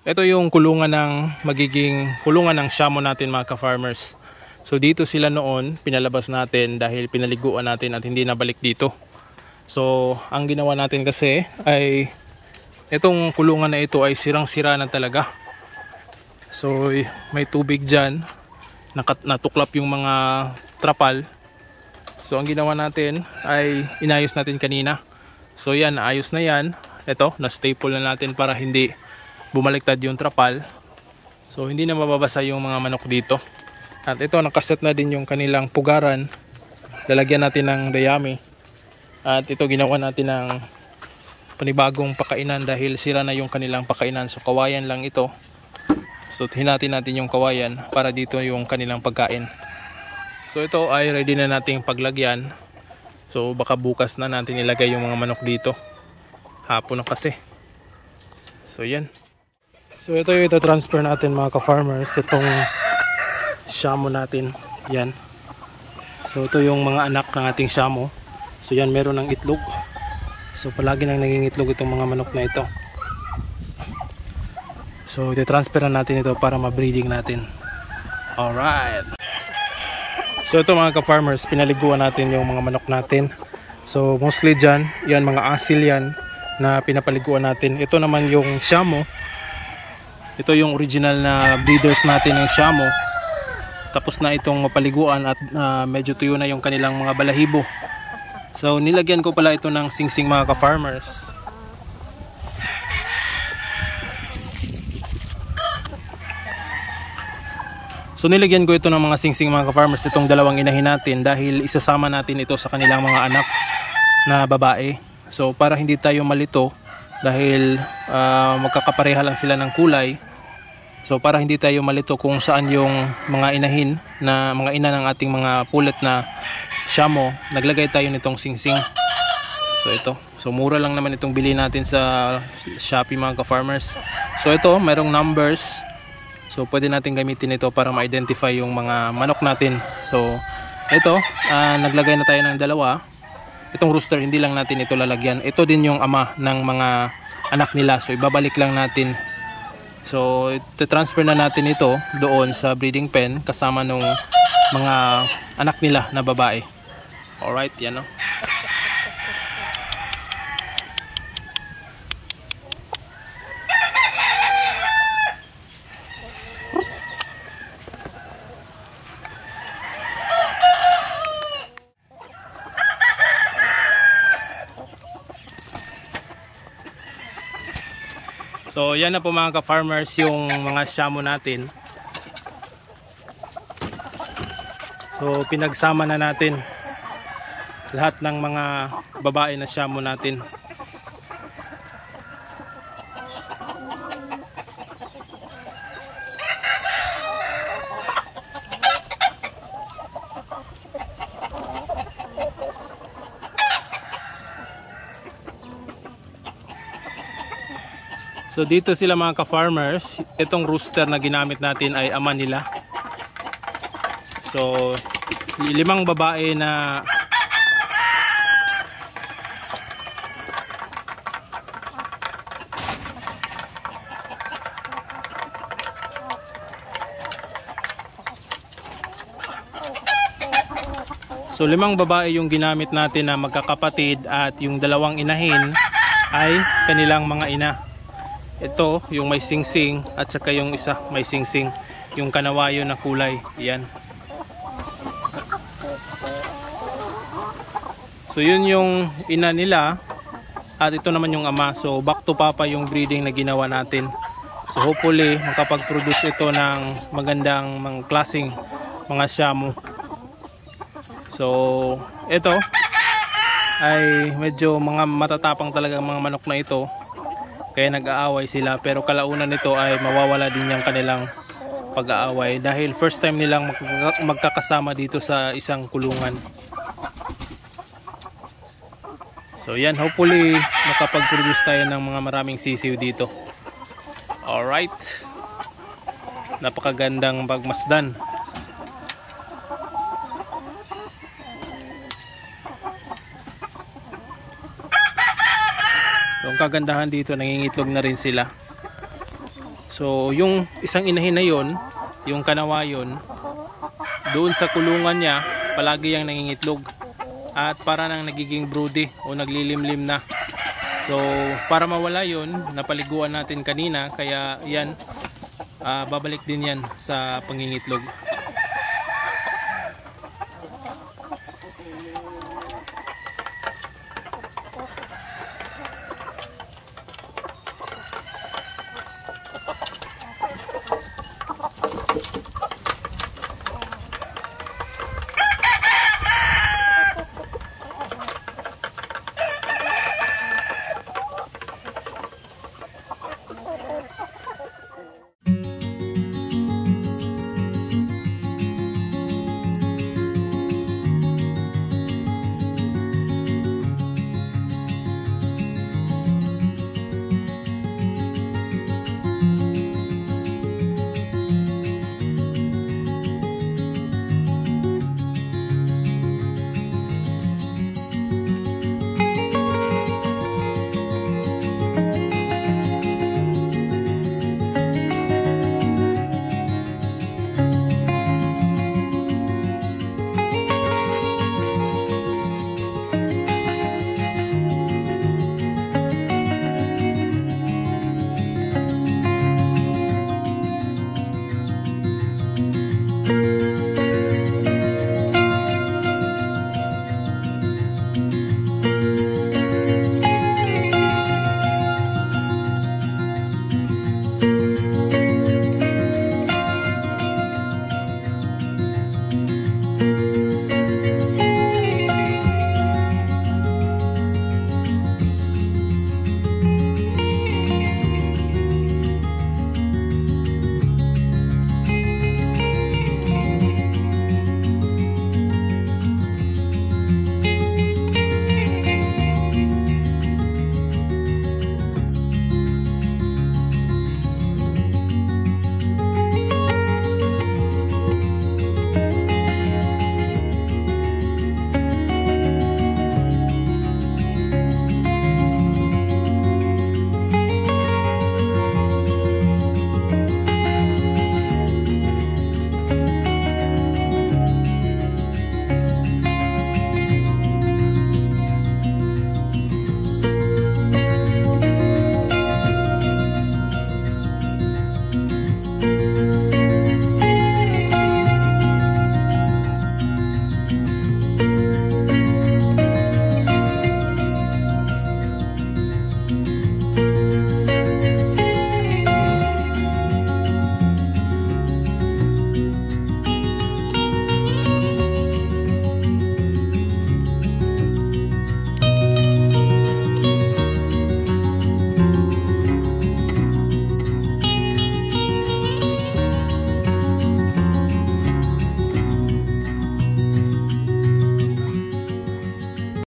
Ito yung kulungan ng magiging kulungan ng Shamo natin mga ka-farmers. So dito sila noon, pinalabas natin dahil pinaliguan natin at hindi nabalik dito. So ang ginawa natin kasi ay itong kulungan na ito ay sirang-sira na talaga. So may tubig dyan, natuklap yung mga trapal. So ang ginawa natin ay inayos natin kanina. So yan, ayos na yan. Ito, na-staple na natin para hindi bumaliktad yung trapal. So hindi na mababasa yung mga manok dito. At ito, nakaset na din yung kanilang pugaran. Lalagyan natin ng dayami. At ito, ginawa natin ng panibagong pakainan dahil sira na yung kanilang pakainan. So kawayan lang ito. So hinatin natin yung kawayan para dito yung kanilang pagkain. So ito ay ready na nating paglagyan. So baka bukas na natin ilagay yung mga manok dito. Hapon na kasi. So yan. So ito yung ita-transfer natin mga ka-farmers. Itong Shamo natin. Yan. So ito yung mga anak ng ating Shamo. So yan, meron ng itlog. So palagi nang nangingitlog itong mga manok na ito. So ita-transfer natin ito para ma-breeding natin. Alright. So ito mga ka-farmers, pinaliguan natin yung mga manok natin. So mostly dyan, yan mga asil yan na pinapaliguan natin. Ito naman yung Shamo. Ito yung original na breeders natin ng Shamo. Tapos na itong mapaliguan at medyo tuyo na yung kanilang mga balahibo. So nilagyan ko pala ito ng singsing mga ka-farmers. So nilagyan ko ito ng mga singsing mga ka-farmers, itong dalawang inahin natin dahil isasama natin ito sa kanilang mga anak na babae. So para hindi tayo malito dahil magkakapareha lang sila ng kulay. So para hindi tayo malito kung saan yung mga inahin na mga ina ng ating mga pullet na Shamo, naglagay tayo nitong singsing. So ito, so mura lang naman itong bili natin sa Shopee mga ka-farmers. So ito, mayroong numbers. So pwede natin gamitin ito para ma-identify yung mga manok natin. So ito, naglagay na tayo ng dalawa. Itong rooster, hindi lang natin ito lalagyan. Ito din yung ama ng mga anak nila. So ibabalik lang natin. So transfer na natin ito doon sa breeding pen kasama nung mga anak nila na babae. Alright, yan o. So yan na po mga ka-farmers yung mga Shamo natin. So pinagsama na natin lahat ng mga babae na Shamo natin. So dito sila mga ka-farmers, itong rooster na ginamit natin ay ama nila. So 5 babae na So 5 babae yung ginamit natin na magkakapatid at yung 2 inahin ay kanilang mga ina. Ito yung may singsing at saka yung isa may singsing, yung kanawayo na kulay. Yan. So yun yung ina nila at ito naman yung ama. So back to papa yung breeding na ginawa natin. So hopefully makapag-produce ito ng magandang mga klaseng mga Shamo. So ito ay medyo mga matatapang talaga mga manok na ito. Kaya nag-aaway sila, pero kalaunan nito ay mawawala din yung kanilang pag-aaway dahil first time nilang magkakasama dito sa isang kulungan. So yan, hopefully makapag-produce tayo ng mga maraming sisiw dito. Alright, napakagandang pagmasdan. So ang kagandahan dito, nangingitlog na rin sila. So yung isang inahin na yon, yung kanawayon, doon sa kulungan niya palagi yang nangingitlog at para nang nagiging broody o naglilimlim na. So para mawala yon, napaliguan natin kanina, kaya yan babalik din yan sa pangingitlog.